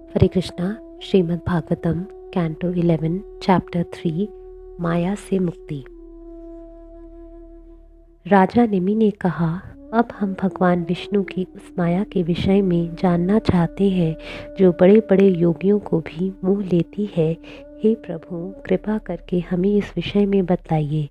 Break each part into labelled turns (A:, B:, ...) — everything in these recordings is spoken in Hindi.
A: हरे कृष्णा। श्रीमद् भागवतम कैंटो 11 चैप्टर 3 माया से मुक्ति। राजा निमि ने कहा, अब हम भगवान विष्णु की उस माया के विषय में जानना चाहते हैं जो बड़े बड़े योगियों को भी मोह लेती है। हे प्रभु, कृपा करके हमें इस विषय में बतलाइए।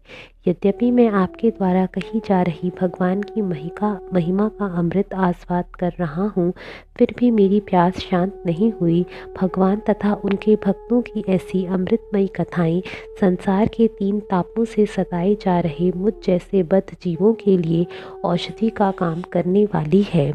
A: यद्यपि मैं आपके द्वारा कही जा रही भगवान की महिमा का अमृत आस्वाद कर रहा हूँ, फिर भी मेरी प्यास शांत नहीं हुई। भगवान तथा उनके भक्तों की ऐसी अमृतमयी कथाएं संसार के 3 तापों से सताए जा रहे मुझ जैसे बद्ध जीवों के लिए औषधि का काम करने वाली है।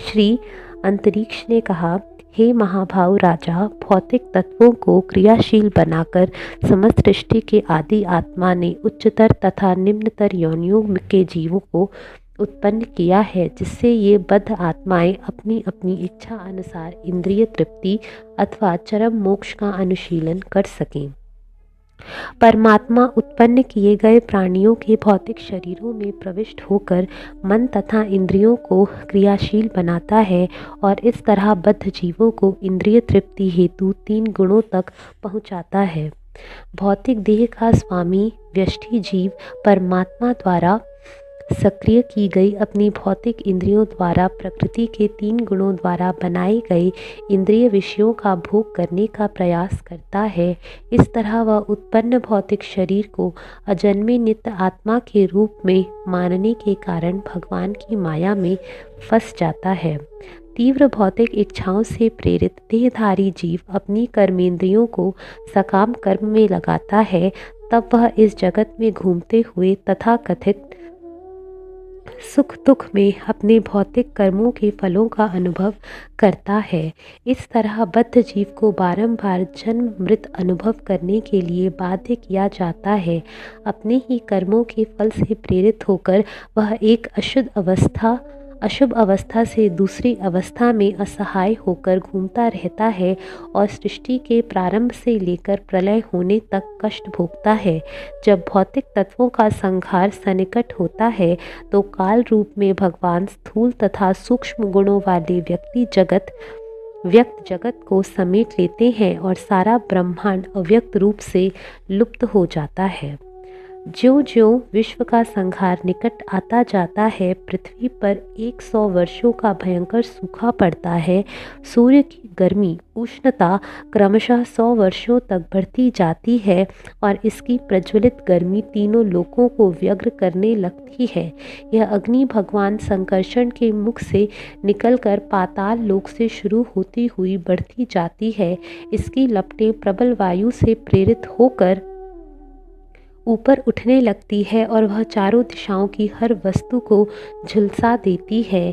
A: श्री अंतरिक्ष ने कहा, हे महाभाव राजा, भौतिक तत्वों को क्रियाशील बनाकर समस्त सृष्टि के आदि आत्मा ने उच्चतर तथा निम्नतर योनियों के जीवों को उत्पन्न किया है, जिससे ये बद्ध आत्माएं अपनी अपनी इच्छा अनुसार इंद्रिय तृप्ति अथवा चरम मोक्ष का अनुशीलन कर सकें। परमात्मा उत्पन्न किए गए प्राणियों के भौतिक शरीरों में प्रविष्ट होकर मन तथा इंद्रियों को क्रियाशील बनाता है और इस तरह बद्ध जीवों को इंद्रिय तृप्ति हेतु 3 गुणों तक पहुंचाता है। भौतिक देह का स्वामी व्यष्टि जीव परमात्मा द्वारा सक्रिय की गई अपनी भौतिक इंद्रियों द्वारा प्रकृति के 3 गुणों द्वारा बनाए गए इंद्रिय विषयों का भोग करने का प्रयास करता है। इस तरह वह उत्पन्न भौतिक शरीर को अजन्मे नित्य आत्मा के रूप में मानने के कारण भगवान की माया में फंस जाता है। तीव्र भौतिक इच्छाओं से प्रेरित देहधारी जीव अपनी कर्मेंद्रियों को सकाम कर्म में लगाता है। तब वह इस जगत में घूमते हुए तथा कथित सुख दुख में अपने भौतिक कर्मों के फलों का अनुभव करता है। इस तरह बद्ध जीव को बारंबार जन्म मृत अनुभव करने के लिए बाध्य किया जाता है। अपने ही कर्मों के फल से प्रेरित होकर वह एक अशुभ अवस्था से दूसरी अवस्था में असहाय होकर घूमता रहता है और सृष्टि के प्रारंभ से लेकर प्रलय होने तक कष्ट भोगता है। जब भौतिक तत्वों का संहार सन्निकट होता है तो काल रूप में भगवान स्थूल तथा सूक्ष्म गुणों वाले व्यक्त जगत को समेट लेते हैं और सारा ब्रह्मांड अव्यक्त रूप से लुप्त हो जाता है। ज्यों ज्यों विश्व का संहार निकट आता जाता है, पृथ्वी पर 100 वर्षों का भयंकर सूखा पड़ता है। सूर्य की गर्मी उष्णता क्रमशः 100 वर्षों तक बढ़ती जाती है और इसकी प्रज्वलित गर्मी तीनों लोकों को व्यग्र करने लगती है। यह अग्नि भगवान संकर्षण के मुख से निकलकर पाताल लोक से शुरू होती हुई बढ़ती जाती है। इसकी लपटें प्रबल वायु से प्रेरित होकर ऊपर उठने लगती है और वह चारों दिशाओं की हर वस्तु को झुलसा देती है।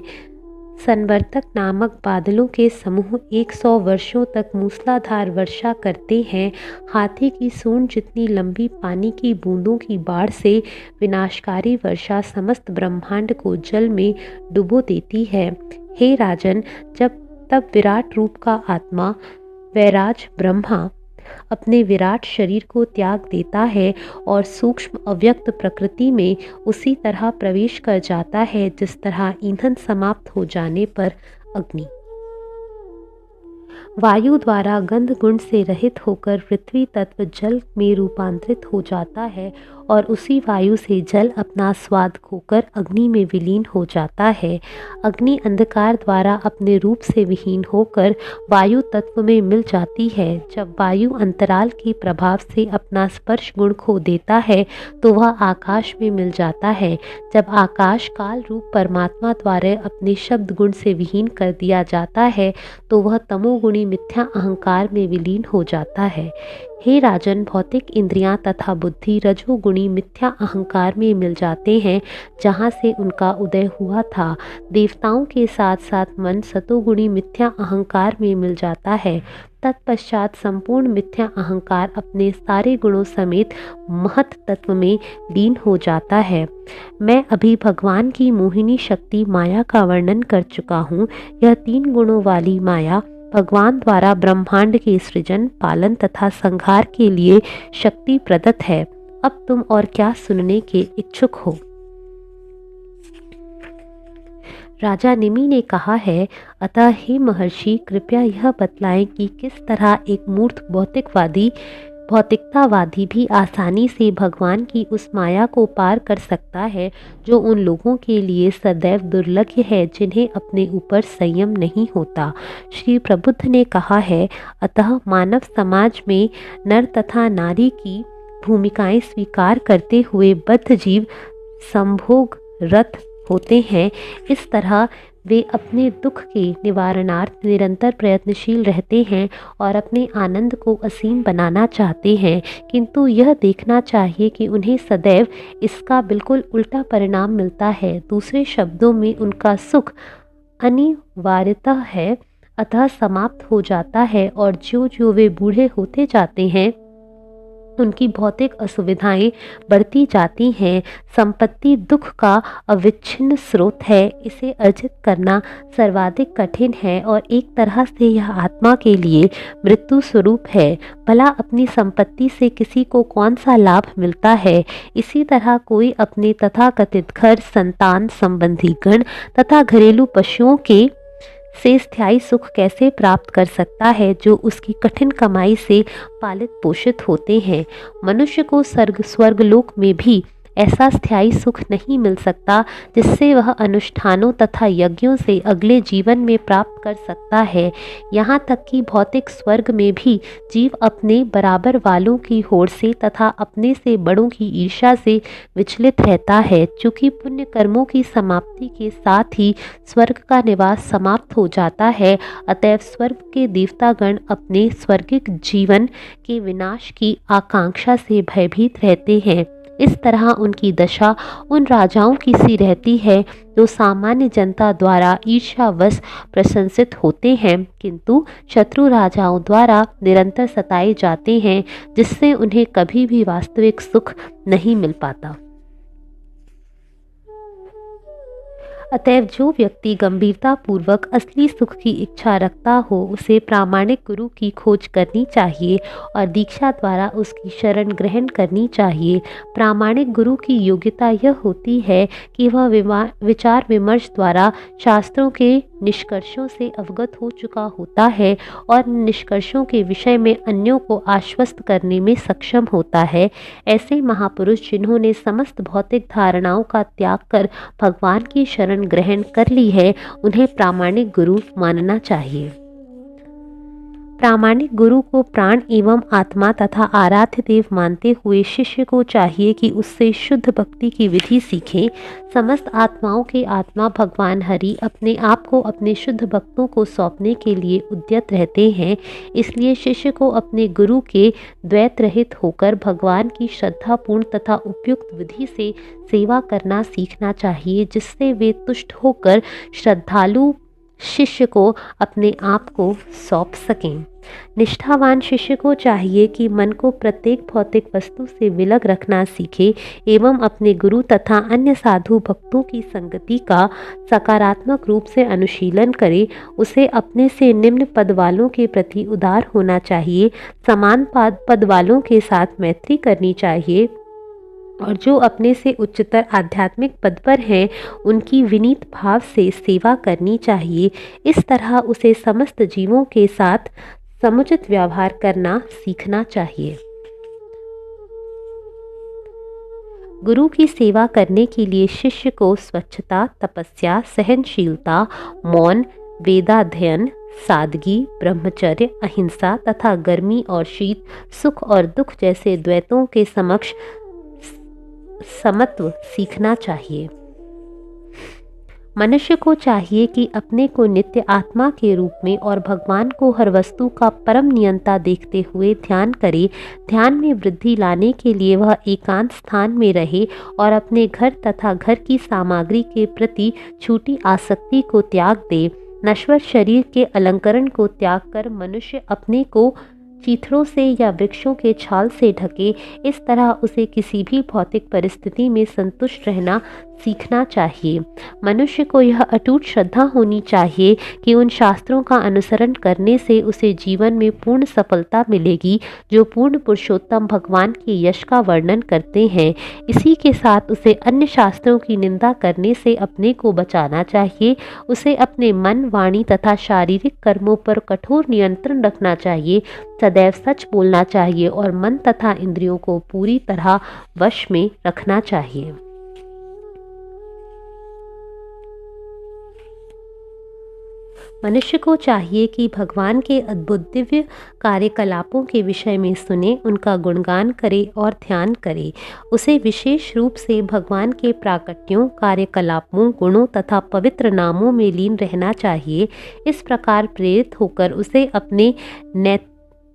A: संवर्तक नामक बादलों के समूह 100 वर्षों तक मूसलाधार वर्षा करते हैं। हाथी की सूंड जितनी लंबी पानी की बूंदों की बाढ़ से विनाशकारी वर्षा समस्त ब्रह्मांड को जल में डुबो देती है। हे राजन, तब विराट रूप का आत्मा वैराज ब्रह्मा अपने विराट शरीर को त्याग देता है और सूक्ष्म अव्यक्त प्रकृति में उसी तरह प्रवेश कर जाता है जिस तरह ईंधन समाप्त हो जाने पर अग्नि वायु द्वारा गंध गुण से रहित होकर पृथ्वी तत्व जल में रूपांतरित हो जाता है और उसी वायु से जल अपना स्वाद खोकर अग्नि में विलीन हो जाता है। अग्नि अंधकार द्वारा अपने रूप से विहीन होकर वायु तत्व में मिल जाती है। जब वायु अंतराल के प्रभाव से अपना स्पर्श गुण खो देता है तो वह आकाश में मिल जाता है। जब आकाश काल रूप परमात्मा द्वारा अपने शब्द गुण से विहीन कर दिया जाता है तो वह तमोगुणी मिथ्या अहंकार में विलीन हो जाता है। हे राजन, भौतिक इंद्रियां तथा बुद्धि रजोगुणी मिथ्या अहंकार में मिल जाते हैं जहां से उनका उदय हुआ था। देवताओं के साथ साथ मन सतोगुणी मिथ्या अहंकार में मिल जाता है। तत्पश्चात संपूर्ण मिथ्या अहंकार अपने सारे गुणों समेत महत तत्व में लीन हो जाता है। मैं अभी भगवान की मोहिनी शक्ति माया का वर्णन कर चुका हूँ। यह 3 गुणों वाली माया भगवान द्वारा ब्रह्मांड के सृजन, पालन तथा संहार के लिए शक्ति प्रदत्त है। अब तुम और क्या सुनने के इच्छुक हो? राजा निमि ने कहा है, अतः हे महर्षि, कृपया यह बतलाएं कि किस तरह एक मूर्ख भौतिकतावादी भी आसानी से भगवान की उस माया को पार कर सकता है जो उन लोगों के लिए सदैव दुर्लभ है जिन्हें अपने ऊपर संयम नहीं होता। श्री प्रबुद्ध ने कहा है, अतः मानव समाज में नर तथा नारी की भूमिकाएं स्वीकार करते हुए बद्ध जीव संभोग रत होते हैं। इस तरह वे अपने दुख के निवारणार्थ निरंतर प्रयत्नशील रहते हैं और अपने आनंद को असीम बनाना चाहते हैं, किंतु यह देखना चाहिए कि उन्हें सदैव इसका बिल्कुल उल्टा परिणाम मिलता है। दूसरे शब्दों में उनका सुख अनिवार्यतः है अतः समाप्त हो जाता है, और जो जो वे बूढ़े होते जाते हैं उनकी भौतिक असुविधाएं बढ़ती जाती हैं। संपत्ति दुख का अविच्छिन्न स्रोत है, इसे अर्जित करना सर्वाधिक कठिन है और एक तरह से यह आत्मा के लिए मृत्यु स्वरूप है। भला अपनी संपत्ति से किसी को कौन सा लाभ मिलता है? इसी तरह कोई अपने तथाकथित घर, संतान, संबंधी गण तथा घरेलू पशुओं के से स्थायी सुख कैसे प्राप्त कर सकता है जो उसकी कठिन कमाई से पालित पोषित होते हैं। मनुष्य को स्वर्गलोक में भी ऐसा स्थायी सुख नहीं मिल सकता जिससे वह अनुष्ठानों तथा यज्ञों से अगले जीवन में प्राप्त कर सकता है। यहाँ तक कि भौतिक स्वर्ग में भी जीव अपने बराबर वालों की होड़ से तथा अपने से बड़ों की ईर्ष्या से विचलित रहता है। चूँकि पुण्य कर्मों की समाप्ति के साथ ही स्वर्ग का निवास समाप्त हो जाता है, अतएव स्वर्ग के देवतागण अपने स्वर्गिक जीवन के विनाश की आकांक्षा से भयभीत रहते हैं। इस तरह उनकी दशा उन राजाओं की सी रहती है जो सामान्य जनता द्वारा ईर्ष्यावश प्रशंसित होते हैं, किंतु शत्रु राजाओं द्वारा निरंतर सताए जाते हैं, जिससे उन्हें कभी भी वास्तविक सुख नहीं मिल पाता। अतएव जो व्यक्ति गंभीरता पूर्वक असली सुख की इच्छा रखता हो उसे प्रामाणिक गुरु की खोज करनी चाहिए और दीक्षा द्वारा उसकी शरण ग्रहण करनी चाहिए। प्रामाणिक गुरु की योग्यता यह होती है कि वह विचार विमर्श द्वारा शास्त्रों के निष्कर्षों से अवगत हो चुका होता है और निष्कर्षों के विषय में अन्यों को आश्वस्त करने में सक्षम होता है। ऐसे महापुरुष जिन्होंने समस्त भौतिक धारणाओं का त्याग कर भगवान की शरण ग्रहण कर ली है, उन्हें प्रामाणिक गुरु मानना चाहिए। प्रामाणिक गुरु को प्राण एवं आत्मा तथा आराध्य देव मानते हुए शिष्य को चाहिए कि उससे शुद्ध भक्ति की विधि सीखे। समस्त आत्माओं के आत्मा भगवान हरि अपने आप को अपने शुद्ध भक्तों को सौंपने के लिए उद्यत रहते हैं। इसलिए शिष्य को अपने गुरु के द्वैत रहित होकर भगवान की श्रद्धापूर्ण तथा उपयुक्त विधि से सेवा करना सीखना चाहिए, जिससे वे तुष्ट होकर श्रद्धालु शिष्य को अपने आप को सौंप सकें। निष्ठावान शिष्य को चाहिए कि मन को प्रत्येक भौतिक वस्तु से विलग रखना सीखे एवं अपने गुरु तथा अन्य साधु भक्तों की संगति का सकारात्मक रूप से अनुशीलन करे। उसे अपने से निम्न पद वालों के प्रति उदार होना चाहिए, समान पद वालों के साथ मैत्री करनी चाहिए और जो अपने से उच्चतर आध्यात्मिक पद पर हैं उनकी विनीत भाव से सेवा करनी चाहिए। इस तरह उसे समस्त जीवों के साथ समुचित व्यवहार करना सीखना चाहिए। गुरु की सेवा करने के लिए शिष्य को स्वच्छता, तपस्या, सहनशीलता, मौन, वेदाध्ययन, सादगी, ब्रह्मचर्य, अहिंसा तथा गर्मी और शीत, सुख और दुख जैसे द्वैतों के समक्ष समत्व सीखना चाहिए। मनुष्य को चाहिए कि अपने को नित्य आत्मा के रूप में और भगवान को हर वस्तु का परम नियंता देखते हुए ध्यान करे। ध्यान में वृद्धि लाने के लिए वह एकांत स्थान में रहे और अपने घर तथा घर की सामग्री के प्रति छूटी आसक्ति को त्याग दे। नश्वर शरीर के अलंकरण को त्याग कर मनुष्य अपने को चीथड़ों से या वृक्षों के छाल से ढके। इस तरह उसे किसी भी भौतिक परिस्थिति में संतुष्ट रहना सीखना चाहिए। मनुष्य को यह अटूट श्रद्धा होनी चाहिए कि उन शास्त्रों का अनुसरण करने से उसे जीवन में पूर्ण सफलता मिलेगी जो पूर्ण पुरुषोत्तम भगवान के यश का वर्णन करते हैं। इसी के साथ उसे अन्य शास्त्रों की निंदा करने से अपने को बचाना चाहिए। उसे अपने मन, वाणी तथा शारीरिक कर्मों पर कठोर नियंत्रण रखना चाहिए, सदैव सच बोलना चाहिए और मन तथा इंद्रियों को पूरी तरह वश में रखना चाहिए। मनुष्य को चाहिए कि भगवान के अद्भुत दिव्य कार्यकलापों के विषय में सुने, उनका गुणगान करे और ध्यान करे। उसे विशेष रूप से भगवान के प्राकट्यों, कार्यकलापों, गुणों तथा पवित्र नामों में लीन रहना चाहिए। इस प्रकार प्रेरित होकर उसे अपने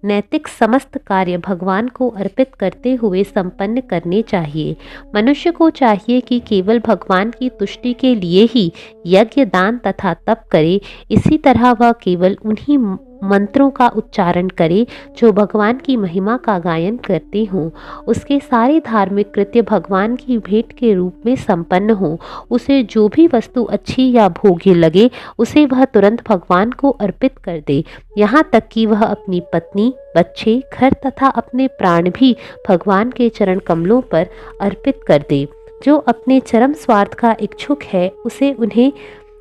A: नैतिक समस्त कार्य भगवान को अर्पित करते हुए संपन्न करने चाहिए। मनुष्य को चाहिए कि केवल भगवान की तुष्टि के लिए ही यज्ञ, दान तथा तप करे। इसी तरह वह केवल उन्हीं मंत्रों का उच्चारण करे जो भगवान की महिमा का गायन करते हों। उसके सारे धार्मिक कृत्य भगवान की भेंट के रूप में संपन्न हों। उसे जो भी वस्तु अच्छी या भोग्य लगे उसे वह तुरंत भगवान को अर्पित कर दे। यहाँ तक कि वह अपनी पत्नी, बच्चे, घर तथा अपने प्राण भी भगवान के चरण कमलों पर अर्पित कर दे। जो अपने चरम स्वार्थ का इच्छुक है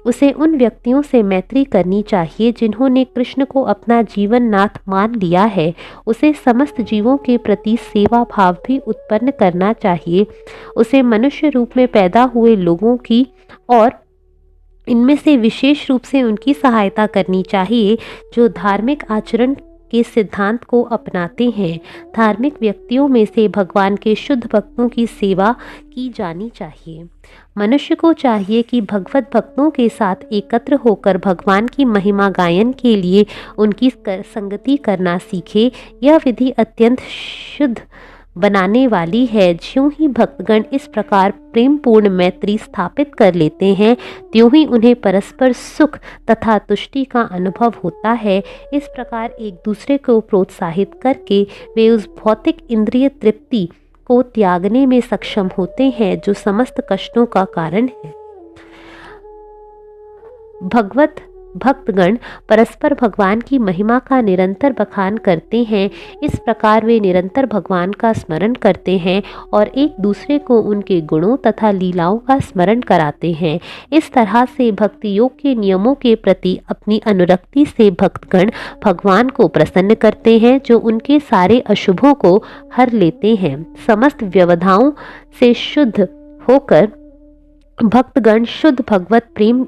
A: उसे उन व्यक्तियों से मैत्री करनी चाहिए जिन्होंने कृष्ण को अपना जीवन नाथ मान लिया है। उसे समस्त जीवों के प्रति सेवा भाव भी उत्पन्न करना चाहिए। उसे मनुष्य रूप में पैदा हुए लोगों की और इनमें से विशेष रूप से उनकी सहायता करनी चाहिए जो धार्मिक आचरण के सिद्धांत को अपनाते हैं। धार्मिक व्यक्तियों में से भगवान के शुद्ध भक्तों की सेवा की जानी चाहिए। मनुष्य को चाहिए कि भगवत भक्तों के साथ एकत्र होकर भगवान की महिमा गायन के लिए उनकी संगति करना सीखे। यह विधि अत्यंत शुद्ध बनाने वाली है। ज्यों ही भक्तगण इस प्रकार प्रेम पूर्ण मैत्री स्थापित कर लेते हैं, त्यों ही उन्हें परस्पर सुख तथा तुष्टि का अनुभव होता है। इस प्रकार एक दूसरे को प्रोत्साहित करके वे उस भौतिक इंद्रिय तृप्ति को त्यागने में सक्षम होते हैं जो समस्त कष्टों का कारण है। भक्तगण परस्पर भगवान की महिमा का निरंतर बखान करते हैं। इस प्रकार वे निरंतर भगवान का स्मरण करते हैं और एक दूसरे को उनके गुणों तथा लीलाओं का स्मरण कराते हैं। इस तरह से भक्ति योग के नियमों के प्रति अपनी अनुरक्ति से भक्तगण भगवान को प्रसन्न करते हैं जो उनके सारे अशुभों को हर लेते हैं। समस्त व्यवधाओं से शुद्ध होकर भक्तगण शुद्ध भगवत प्रेम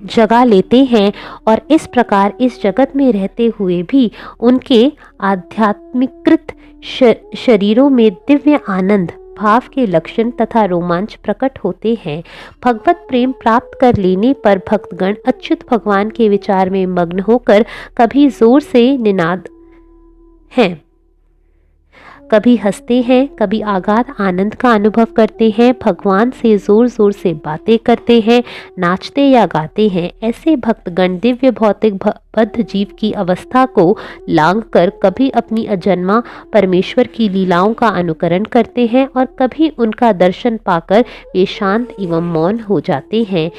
A: जगा लेते हैं और इस प्रकार इस जगत में रहते हुए भी उनके आध्यात्मिकृत शरीरों में दिव्य आनंद भाव के लक्षण तथा रोमांच प्रकट होते हैं। भगवत प्रेम प्राप्त कर लेने पर भक्तगण अच्युत भगवान के विचार में मग्न होकर कभी जोर से निनाद हैं, कभी हंसते हैं, कभी अगाध आनंद का अनुभव करते हैं, भगवान से जोर जोर से बातें करते हैं, नाचते या गाते हैं। ऐसे भक्तगण दिव्य भौतिक बद्ध जीव की अवस्था को लांघ कर कभी अपनी अजन्मा परमेश्वर की लीलाओं का अनुकरण करते हैं और कभी उनका दर्शन पाकर वे शांत एवं मौन हो जाते हैं।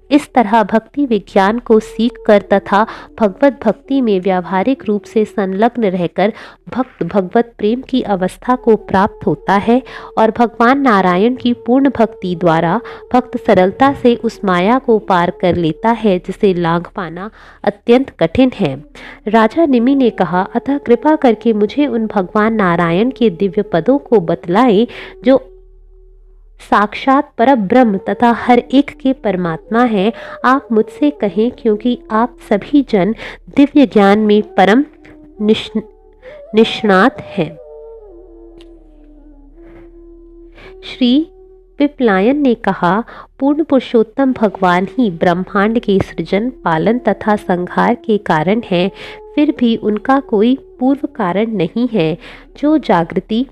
A: इस तरह भक्ति विज्ञान को सीख कर तथा भगवत भक्ति में व्यावहारिक रूप से संलग्न रहकर भक्त भगवत प्रेम की अवस्था को प्राप्त होता है और भगवान नारायण की पूर्ण भक्ति द्वारा भक्त सरलता से उस माया को पार कर लेता है जिसे लांघ पाना अत्यंत कठिन है। राजा निमि ने कहा, अतः कृपा करके मुझे उन भगवान नारायण के दिव्य पदों को बतलाएं जो साक्षात परब्रह्म तथा हर एक के परमात्मा है। आप मुझसे कहें क्योंकि आप सभी जन दिव्य ज्ञान में परम निष्णात हैं। श्री पिपलायन ने कहा, पूर्ण पुरुषोत्तम भगवान ही ब्रह्मांड के सृजन, पालन तथा संहार के कारण हैं, फिर भी उनका कोई पूर्व कारण नहीं है। जो जागृति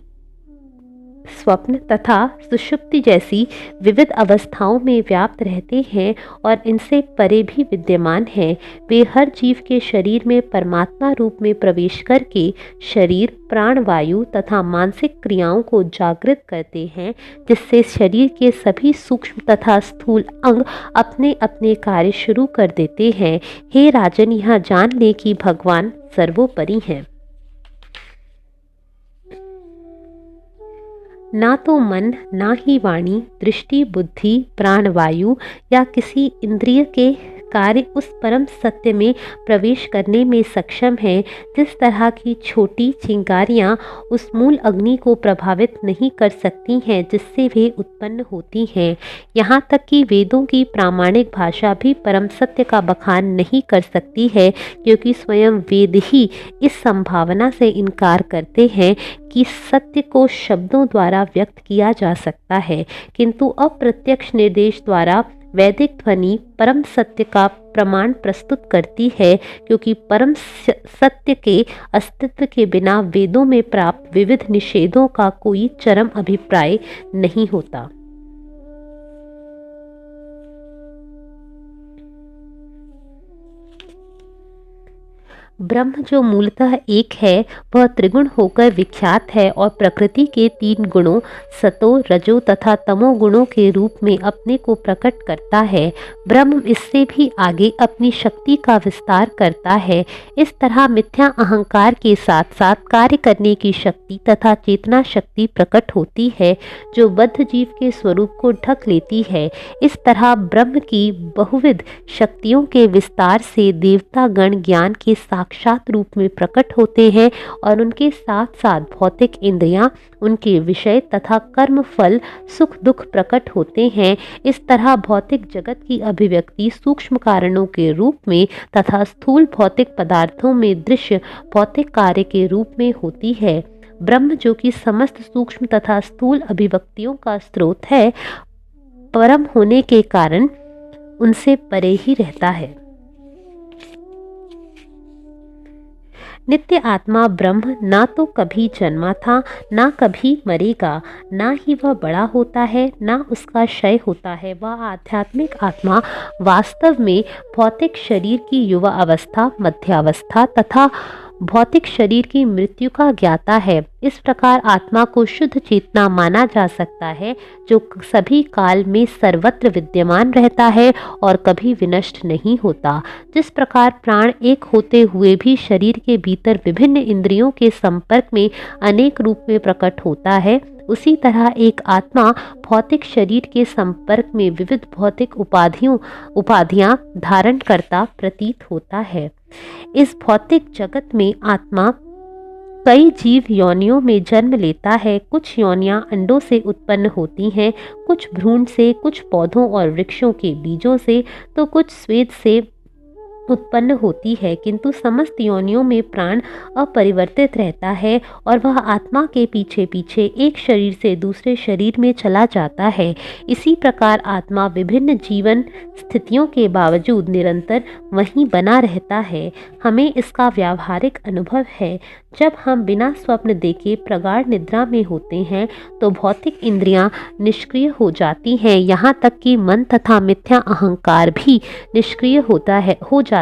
A: स्वप्न तथा सुषुप्ति जैसी विविध अवस्थाओं में व्याप्त रहते हैं और इनसे परे भी विद्यमान हैं। वे हर जीव के शरीर में परमात्मा रूप में प्रवेश करके शरीर, प्राणवायु तथा मानसिक क्रियाओं को जागृत करते हैं, जिससे शरीर के सभी सूक्ष्म तथा स्थूल अंग अपने अपने कार्य शुरू कर देते हैं। हे राजन, यह जान ले कि भगवान सर्वोपरि हैं। ना तो मन, ना ही वाणी, दृष्टि, बुद्धि, प्राणवायु या किसी इंद्रिय के कार्य उस परम सत्य में प्रवेश करने में सक्षम है। जिस तरह की छोटी चिंगारियां उस मूल अग्नि को प्रभावित नहीं कर सकती हैं जिससे वे उत्पन्न होती हैं, यहाँ तक कि वेदों की प्रामाणिक भाषा भी परम सत्य का बखान नहीं कर सकती है, क्योंकि स्वयं वेद ही इस संभावना से इनकार करते हैं कि सत्य को शब्दों द्वारा व्यक्त किया जा सकता है, किंतु अप्रत्यक्ष निर्देश द्वारा वैदिक ध्वनि परम सत्य का प्रमाण प्रस्तुत करती है, क्योंकि परम सत्य के अस्तित्व के बिना वेदों में प्राप्त विविध निषेधों का कोई चरम अभिप्राय नहीं होता। ब्रह्म जो मूलतः एक है, वह त्रिगुण होकर विख्यात है और प्रकृति के 3 गुणों सतो, रजो तथा तमो गुणों के रूप में अपने को प्रकट करता है। ब्रह्म इससे भी आगे अपनी शक्ति का विस्तार करता है। इस तरह मिथ्या अहंकार के साथ साथ कार्य करने की शक्ति तथा चेतना शक्ति प्रकट होती है, जो बद्ध जीव के स्वरूप को ढक लेती है। इस तरह ब्रह्म की बहुविध शक्तियों के विस्तार से देवता गण ज्ञान के साक्षात रूप में प्रकट होते हैं और उनके साथ साथ भौतिक इंद्रियां, उनके विषय तथा कर्म फल, सुख दुख प्रकट होते हैं। इस तरह भौतिक जगत की अभिव्यक्ति सूक्ष्म कारणों के रूप में तथा स्थूल भौतिक पदार्थों में दृश्य भौतिक कार्य के रूप में होती है। ब्रह्म जो कि समस्त सूक्ष्म तथा स्थूल अभिव्यक्तियों का स्रोत है, परम होने के कारण उनसे परे ही रहता है। नित्य आत्मा ब्रह्म ना तो कभी जन्मा था, ना कभी मरेगा, ना ही वह बड़ा होता है, ना उसका क्षय होता है। वह आध्यात्मिक आत्मा वास्तव में भौतिक शरीर की युवा अवस्था, मध्यावस्था तथा भौतिक शरीर की मृत्यु का ज्ञाता है। इस प्रकार आत्मा को शुद्ध चेतना माना जा सकता है, जो सभी काल में सर्वत्र विद्यमान रहता है और कभी विनष्ट नहीं होता। जिस प्रकार प्राण एक होते हुए भी शरीर के भीतर विभिन्न इंद्रियों के संपर्क में अनेक रूप में प्रकट होता है, उसी तरह एक आत्मा भौतिक शरीर के संपर्क में विविध भौतिक उपाधियां धारण करता प्रतीत होता है। इस भौतिक जगत में आत्मा कई जीव योनियों में जन्म लेता है। कुछ योनियां अंडों से उत्पन्न होती हैं, कुछ भ्रूण से, कुछ पौधों और वृक्षों के बीजों से, तो कुछ स्वेद से उत्पन्न होती है, किंतु समस्त योनियों में प्राण अपरिवर्तित रहता है और वह आत्मा के पीछे पीछे एक शरीर से दूसरे शरीर में चला जाता है। इसी प्रकार आत्मा विभिन्न जीवन स्थितियों के बावजूद निरंतर वहीं बना रहता है। हमें इसका व्यावहारिक अनुभव है। जब हम बिना स्वप्न देखे प्रगाढ़ निद्रा में होते हैं तो भौतिक इंद्रियां निष्क्रिय हो जाती हैं, यहाँ तक कि मन तथा मिथ्या अहंकार भी निष्क्रिय हो जाते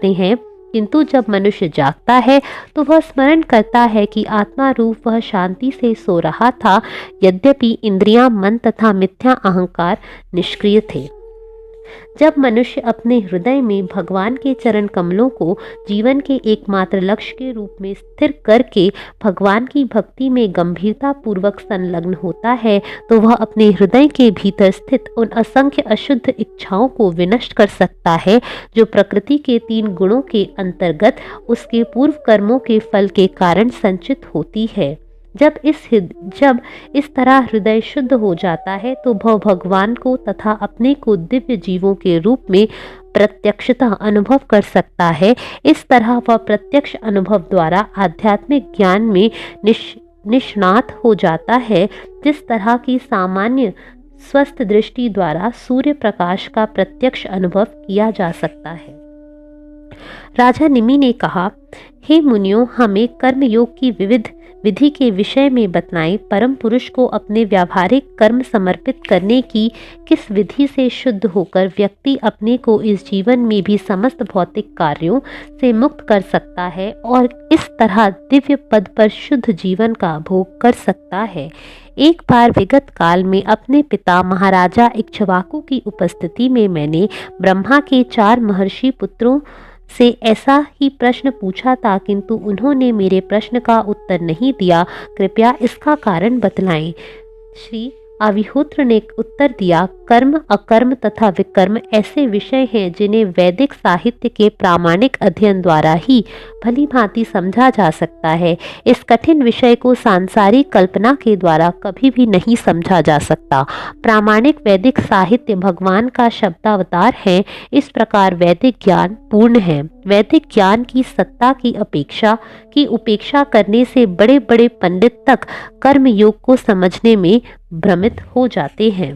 A: हैं। किंतु जब मनुष्य जागता है तो वह स्मरण करता है कि आत्मा रूप वह शांति से सो रहा था, यद्यपि इंद्रियां, मन तथा मिथ्या अहंकार निष्क्रिय थे। जब मनुष्य अपने हृदय में भगवान के चरण कमलों को जीवन के एकमात्र लक्ष्य के रूप में स्थिर करके भगवान की भक्ति में गंभीरता पूर्वक संलग्न होता है, तो वह अपने हृदय के भीतर स्थित उन असंख्य अशुद्ध इच्छाओं को विनष्ट कर सकता है, जो प्रकृति के 3 गुणों के अंतर्गत उसके पूर्व कर्मों के फल के कारण संचित होती है। जब इस तरह हृदय शुद्ध हो जाता है तो वह भगवान को तथा अपने को दिव्य जीवों के रूप में प्रत्यक्षतः अनुभव कर सकता है। इस तरह वह प्रत्यक्ष अनुभव द्वारा आध्यात्मिक ज्ञान में निष्णात हो जाता है, जिस तरह की सामान्य स्वस्थ दृष्टि द्वारा सूर्य प्रकाश का प्रत्यक्ष अनुभव किया जा सकता है। राजा निमि ने कहा, हे मुनियों, हमें कर्मयोग की विविध विधि के विषय में बतलाएं। परम पुरुष को अपने व्यावहारिक कर्म समर्पित करने की किस विधि से शुद्ध होकर व्यक्ति अपने को इस जीवन में भी समस्त भौतिक कार्यों से मुक्त कर सकता है और इस तरह दिव्य पद पर शुद्ध जीवन का भोग कर सकता है। एक बार विगत काल में अपने पिता महाराजा इक्ष्वाकु की उपस्थिति में मैंने ब्रह्मा के 4 महर्षि पुत्रों से ऐसा ही प्रश्न पूछा था, किंतु उन्होंने मेरे प्रश्न का उत्तर नहीं दिया। कृपया इसका कारण बतलाएं। श्री अविहोत्र ने उत्तर दिया, कर्म, अकर्म तथा विकर्म ऐसे विषय हैं जिन्हें वैदिक साहित्य के प्रामाणिक अध्ययन द्वारा ही भली भांति समझा जा सकता है। इस कठिन विषय को सांसारिक कल्पना के द्वारा कभी भी नहीं समझा जा सकता। प्रामाणिक वैदिक साहित्य भगवान का शब्दावतार है। इस प्रकार वैदिक ज्ञान पूर्ण है। वैदिक ज्ञान की सत्ता की उपेक्षा करने से बड़े बड़े पंडित तक कर्म योग को समझने में भ्रमित हो जाते हैं।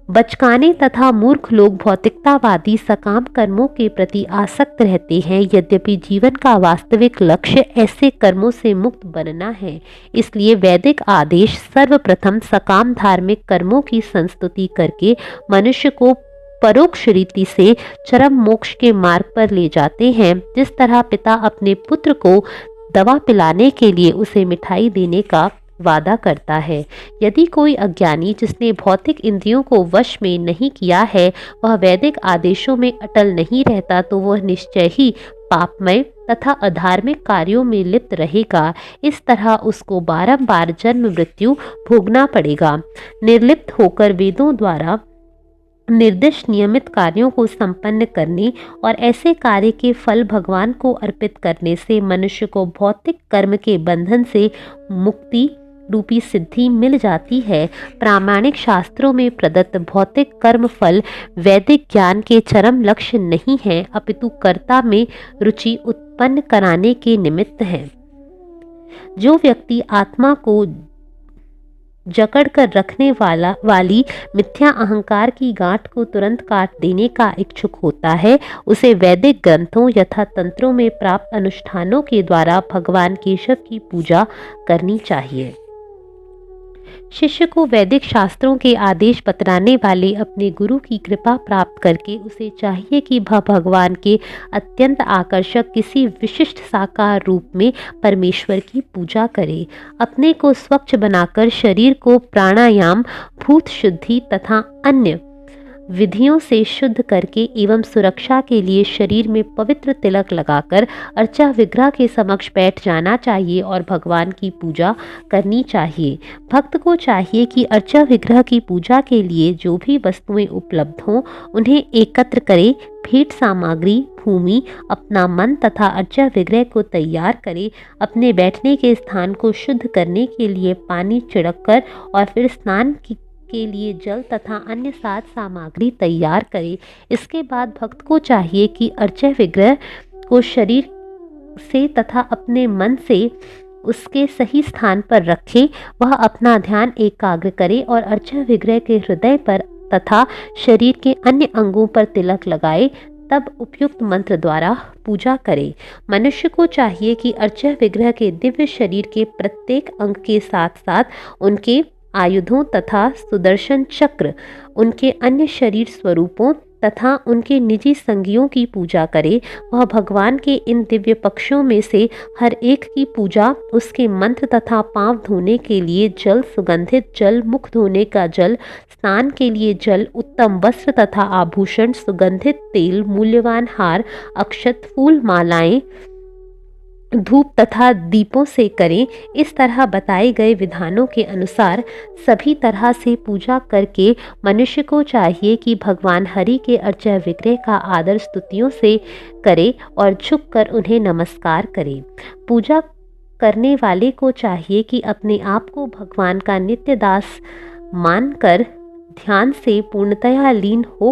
A: बचकाने तथा मूर्ख लोग भौतिकतावादी सकाम कर्मों के प्रति आसक्त रहते हैं। यद्यपि जीवन का वास्तविक लक्ष्य ऐसे कर्मों से मुक्त बनना है, इसलिए वैदिक आदेश सर्वप्रथम सकाम धार्मिक कर्मों की संस्तुति करके मनुष्य को परोक्ष रीति से चरम मोक्ष के मार्ग पर ले जाते हैं। जिस तरह पिता अपने पुत्र को दवा पिलाने के लिए उसे मिठाई देने का वादा करता है, यदि कोई अज्ञानी जिसने भौतिक इंद्रियों को वश में नहीं किया है वह वैदिक आदेशों में अटल नहीं रहता, तो वह निश्चय ही पापमय तथा अधार्मिक कार्यों में लिप्त रहेगा। इस तरह उसको बारंबार जन्म मृत्यु भोगना पड़ेगा। निर्लिप्त होकर वेदों द्वारा निर्दिष्ट नियमित कार्यों को संपन्न करने और ऐसे कार्य के फल भगवान को अर्पित करने से मनुष्य को भौतिक कर्म के बंधन से मुक्ति रूपी सिद्धि मिल जाती है। प्रामाणिक शास्त्रों में प्रदत्त भौतिक कर्म फल वैदिक ज्ञान के चरम लक्ष्य नहीं है, अपितु कर्ता में रुचि उत्पन्न कराने के निमित्त है। जो व्यक्ति आत्मा को जकड़ कर रखने वाली मिथ्या अहंकार की गांठ को तुरंत काट देने का इच्छुक होता है, उसे वैदिक ग्रंथों यथा तंत्रों में प्राप्त अनुष्ठानों के द्वारा भगवान केशव की पूजा करनी चाहिए। शिष्य को वैदिक शास्त्रों के आदेश बतलाने वाले अपने गुरु की कृपा प्राप्त करके उसे चाहिए कि वह भगवान के अत्यंत आकर्षक किसी विशिष्ट साकार रूप में परमेश्वर की पूजा करे। अपने को स्वच्छ बनाकर शरीर को प्राणायाम, भूत शुद्धि तथा अन्य विधियों से शुद्ध करके एवं सुरक्षा के लिए शरीर में पवित्र तिलक लगाकर अर्चा विग्रह के समक्ष बैठ जाना चाहिए और भगवान की पूजा करनी चाहिए। भक्त को चाहिए कि अर्चा विग्रह की पूजा के लिए जो भी वस्तुएं उपलब्ध हों उन्हें एकत्र करे, भेंट सामग्री, भूमि, अपना मन तथा अर्चा विग्रह को तैयार करे। अपने बैठने के स्थान को शुद्ध करने के लिए पानी छिड़क कर और फिर स्नान के लिए जल तथा अन्य साज सामग्री तैयार करे। इसके बाद भक्त को चाहिए कि अर्चा विग्रह को शरीर से तथा अपने मन से उसके सही स्थान पर रखे। वह अपना ध्यान एकाग्र करे और अर्चा विग्रह के हृदय पर तथा शरीर के अन्य अंगों पर तिलक लगाए, तब उपयुक्त मंत्र द्वारा पूजा करे। मनुष्य को चाहिए कि अर्चा विग्रह के दिव्य शरीर के प्रत्येक अंग के साथ साथ उनके आयुधों तथा सुदर्शन चक्र, उनके अन्य शरीर स्वरूपों तथा उनके निजी संगियों की पूजा करे। वह भगवान के इन दिव्य पक्षों में से हर एक की पूजा, उसके मंत्र तथा पांव धोने के लिए जल, सुगंधित जल, मुख धोने का जल, स्नान के लिए जल, उत्तम वस्त्र तथा आभूषण, सुगंधित तेल, मूल्यवान हार, अक्षत, फूल, मालाएं, धूप तथा दीपों से करें। इस तरह बताए गए विधानों के अनुसार सभी तरह से पूजा करके मनुष्य को चाहिए कि भगवान हरि के अर्चा विग्रह का आदर स्तुतियों से करे और झुककर उन्हें नमस्कार करे। पूजा करने वाले को चाहिए कि अपने आप को भगवान का नित्य दास मानकर ध्यान से पूर्णतया लीन हो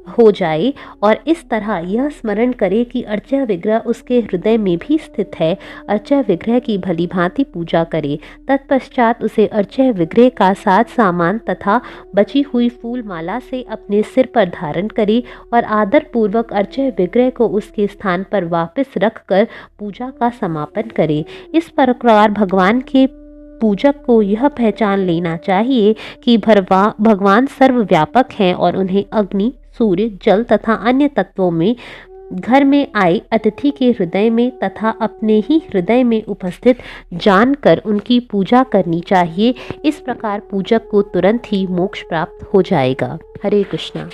A: हो जाए और इस तरह यह स्मरण करे कि अर्चा विग्रह उसके हृदय में भी स्थित है। अर्चा विग्रह की भली भांति पूजा करे। तत्पश्चात उसे अर्चा विग्रह का साज सामान तथा बची हुई फूल माला से अपने सिर पर धारण करे और आदर पूर्वक अर्चा विग्रह को उसके स्थान पर वापस रखकर पूजा का समापन करे। इस प्रकार भगवान के पूजक को यह पहचान लेना चाहिए कि भगवान सर्वव्यापक हैं और उन्हें अग्नि, सूर्य, जल तथा अन्य तत्वों में, घर में आए अतिथि के हृदय में तथा अपने ही हृदय में उपस्थित जानकर उनकी पूजा करनी चाहिए। इस प्रकार पूजक को तुरंत ही मोक्ष प्राप्त हो जाएगा। हरे कृष्णा।